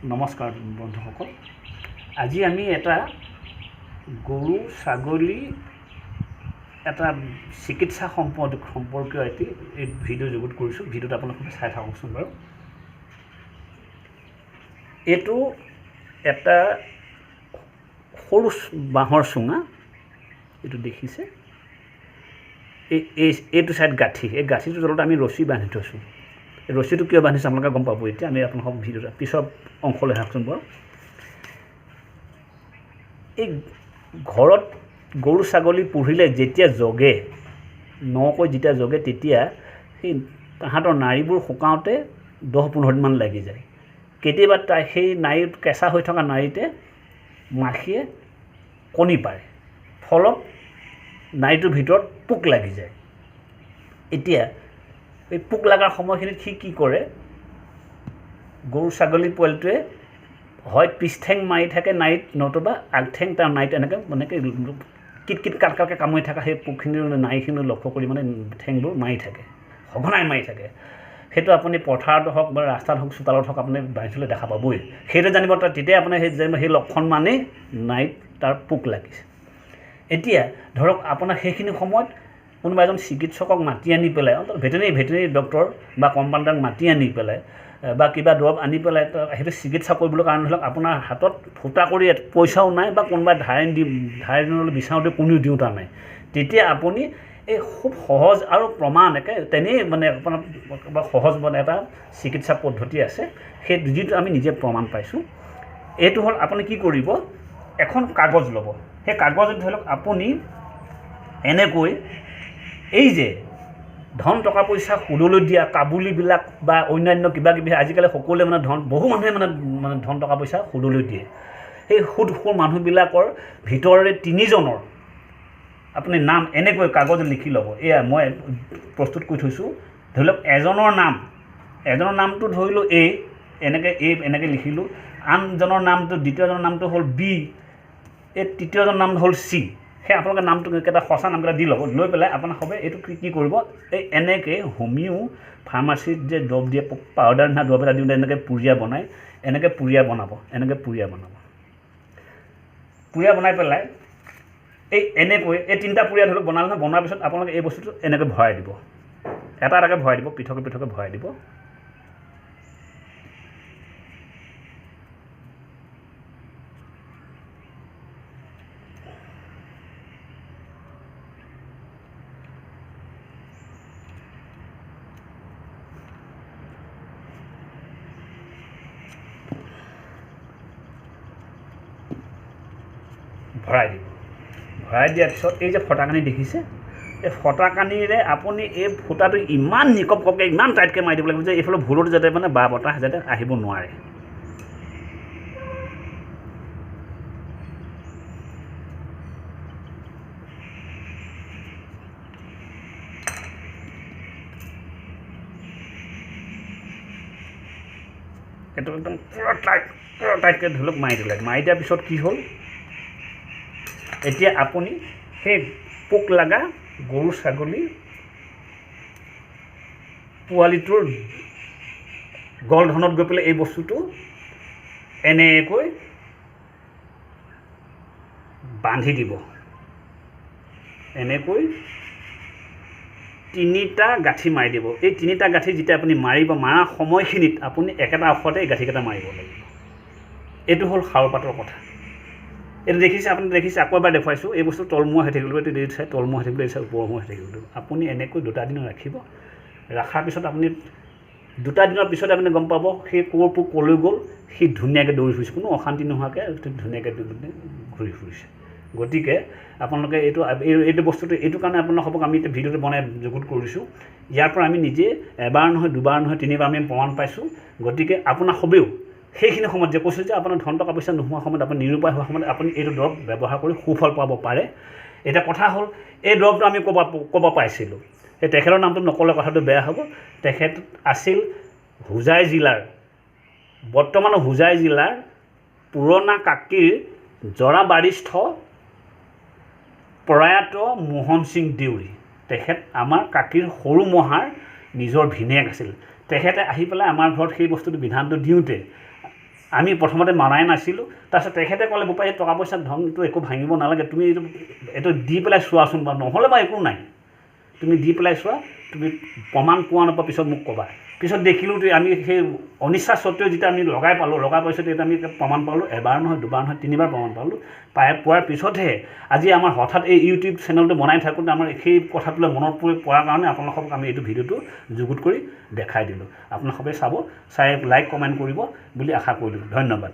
নমস্কাৰ বন্ধুসকল, আজি আমি এটা গৰু ছাগলী এটা চিকিৎসা সম্পৰ্কীয় এটি ভিডিঅ' যুগুত কৰিছোঁ। ভিডিঅ'টো আপোনালোকে চাই থাককচোন বাৰু। এইটো এটা সৰু বাঁহৰ চুঙা, এইটো দেখিছে। এইটো চাইড গাঁঠি, এই গাঁঠিটোৰ তলত আমি ৰছী বান্ধি থৈছোঁ। এই ৰছীটো কিয় বান্ধিছে আপোনালোকে গম পাব এতিয়া। আমি আপোনালোকক ভিডিঅ'টো পিছৰ অংশলৈ আহকচোন বাৰু। এই ঘৰত গৰু ছাগলী পুহিলে যেতিয়া জগে, নকৈ যেতিয়া জগে, তেতিয়া সেই তাহাঁতৰ নাড়ীবোৰ শুকাওঁতে 10-15 দিনমান লাগি যায়। কেতিয়াবা সেই নাড়ীত কেঁচা হৈ থকা নাড়ীতে মাখিয়ে কণী পাৰে, ফলত নাড়ীটোৰ ভিতৰত পোক লাগি যায়। এতিয়া এই পোক লগাৰ সময়খিনিত সি কি কৰে, গৰু ছাগলী পোৱালিটোৱে হয় পিছঠেং মাৰি থাকে নাড়ীত, নতুবা আগঠেং তাৰ নাড়ীত এনেকৈ কিট কাটকৈ কামুৰি থকা সেই পোকখিনিৰ নাড়ীখিনি লক্ষ্য কৰি ঠেংবোৰ মাৰি থাকে, সঘনাই মাৰি থাকে। সেইটো আপুনি পথাৰত হওক বা ৰাস্তাত হওক, চোতালত হওক, আপুনি বাহিৰলৈ দেখা পাবই। সেইটো জানিব, তেতিয়া আপুনি সেই লক্ষণ মানেই নাড়ীত তাৰ পোক লাগিছে। এতিয়া ধৰক আপোনাৰ সেইখিনি সময়ত কোনোবা এজন চিকিৎসকক মাতি আনি পেলাই, ভেটেনেৰী ডক্টৰ বা কম্পাউণ্ডাৰক মাতি আনি পেলাই বা কিবা দৰৱ আনি পেলাই সেইটো চিকিৎসা কৰিবলৈ কাৰণে ধৰক আপোনাৰ হাতত ফুটা কৰি পইচাও নাই বা কোনোবাই ধাৰে বিচাৰোঁতে কোনেও দিওঁতা নাই। তেতিয়া আপুনি এই খুব সহজ আৰু প্ৰমাণ তেনেই আপোনাৰ সহজ এটা চিকিৎসা পদ্ধতি আছে, সেই যিটো আমি নিজে প্ৰমাণ পাইছোঁ। এইটো হ'ল আপুনি কি কৰিব, এখন কাগজ ল'ব। সেই কাগজত ধৰি লওক আপুনি এনেকৈ এই যে ধন টকা পইচা সুদলৈ দিয়া কাবুলিবিলাক বা অন্যান্য কিবাকিবি, আজিকালি সকলোৱে বহু মানুহে ধন টকা পইচা সুদলৈ দিয়ে। সেই সুদখোৰ মানুহবিলাকৰ ভিতৰৰে 3জনৰ আপুনি নাম এনেকৈ কাগজ লিখি ল'ব। এয়া মই প্ৰস্তুত কৰি থৈছোঁ। ধৰি লওক এজনৰ নামটো ধৰিলোঁ এনেকৈ লিখিলোঁ, আনজনৰ নামটো, দ্বিতীয়জনৰ নামটো হ'ল বি, এই তৃতীয়জনৰ নাম হ'ল চি। সেই আপোনালোকে নামটো কেইটা সঁচা নামকেইটা দি ল'ব। লৈ পেলাই আপোনাৰ হবে এইটো কি কৰিব, এই এনেকৈ হোমিও ফাৰ্মাচীত যে দৰৱ দিয়ে, পাউডাৰ নিচিনা দৰৱ এটা দিওঁতে এনেকৈ পুৰীয়া বনাই, পুৰীয়া বনাই পেলাই এনেকৈ এই 3টা পুৰীয়া ধৰি লওক বনালে নহয়। বনোৱাৰ পিছত আপোনালোকে এই বস্তুটো এনেকৈ ভৰাই দিব, এটা এটাকৈ ভৰাই দিব, পৃথকে ভৰাই দিব। ভৰাই দিয়াৰ পিছত এই যে ফটাকানি দেখিছে, এই ফটাকানিৰে আপুনি এই ফুটাটো ইমান নিকপকৈ ইমান টাইটকৈ মাৰি দিব লাগিব যে এইফালে ভুলতো যাতে বা বতাহ যাতে আহিব নোৱাৰে। এইটো একদম পুৰা টাইটকৈ ধৰি লওক মাৰি দিলে। মাৰি দিয়াৰ পিছত কি হ'ল, এতিয়া আপুনি সেই পোক লগা গৰু ছাগলী পোৱালিটোৰ গলধনত গৈ পেলাই এই বস্তুটো এনেকৈ বান্ধি দিব। এনেকৈ 3টা গাঁঠি মাৰি দিব। এই 3টা গাঁঠি যেতিয়া আপুনি মাৰা সময়খিনিত আপুনি একেটা ঔষধে এই গাঁঠিকেইটা মাৰিব লাগিব। এইটো হ'ল খাৰু পাতৰ কথা। এইটো দেখিছে, আপুনি দেখিছে, আকৌ এবাৰ দেখুৱাইছোঁ। এই বস্তু তলমুৱা হৈ থাকিব, এইটো চাই তলমুৱা হৈ থাকিব, এই চাই ওপৰমুৱা হৈ থাকিব। আপুনি এনেকৈ 2টা দিন ৰাখিব। ৰখাৰ পিছত আপুনি 2টা দিনৰ পিছতে আপুনি গম পাব সেই ক'ৰ পোক ক'লৈ গ'ল। সি ধুনীয়াকৈ দৌৰি ফুৰিছে, কোনো অশান্তি নোহোৱাকৈ ধুনীয়াকৈ ঘূৰি ফুৰিছে। গতিকে আপোনালোকে এইটো বস্তুটো এইটো কাৰণে আপোনালোকক আমি এতিয়া ভিডিঅ'টো বনাই যুগুত কৰিছোঁ। ইয়াৰ পৰা আমি নিজে এবাৰ নহয়, 2বাৰ নহয়, 3বাৰ আমি প্ৰমাণ পাইছোঁ। গতিকে আপোনাৰ সবেও সেইখিনি সময়ত যে কৈছোঁ যে আপোনাৰ ধন টকা পইচা নোহোৱা সময়ত, আপুনি নিৰুপায় হোৱা সময়ত আপুনি এইটো দৰৱ ব্যৱহাৰ কৰি সুফল পাব পাৰে। এতিয়া কথা হ'ল, এই দৰৱটো আমি ক'ব পাইছিলোঁ। এই তেখেতৰ নামটো নক'লে কথাটো বেয়া হ'ব। তেখেত আছিল বৰ্তমান হোজাই জিলাৰ পুৰণা কাকীৰ জৰাবাৰিষ্ঠ প্ৰয়াত মোহন সিং দেউৰী। তেখেত আমাৰ কাকীৰ সৰু মহাৰ নিজৰ ভিনেক আছিল। তেখেতে আহি পেলাই আমাৰ ঘৰত সেই বস্তুটো বিধানটো দিওঁতে আমি প্ৰথমতে মানাই নাছিলোঁ তাৰপিছত তেখেতে ক'লে বোপাই এই টকা পইচা ধনটো একো ভাঙিব নালাগে তুমি এইটো দি পেলাই চোৱাচোন বাৰু নহ'লে বাৰু একো নাই তুমি দি পেলাই চোৱা তুমি প্ৰমাণ পোৱা নোপোৱা পিছত মোক ক'বা পিছত দেখিলোঁ আমি সেই অনিচ্ছা সত্ত্বেও যেতিয়া আমি লগাই পাইছোঁ তেতিয়া আমি প্ৰমাণ পালোঁ এবাৰ নহয় দুবাৰ নহয় তিনিবাৰ প্ৰমাণ পালোঁ পোৱাৰ পিছতহে আজি আমাৰ হঠাৎ এই ইউটিউব চেনেলটো বনাই থাকোঁতে আমাৰ সেই কথাটোলৈ মনত পৰাৰ কাৰণে আপোনালোকক আমি এইটো ভিডিঅ'টো যুগুত কৰি দেখাই দিলোঁ আপোনালোকে চাব চাই লাইক কমেণ্ট কৰিব বুলি আশা কৰিলোঁ ধন্যবাদ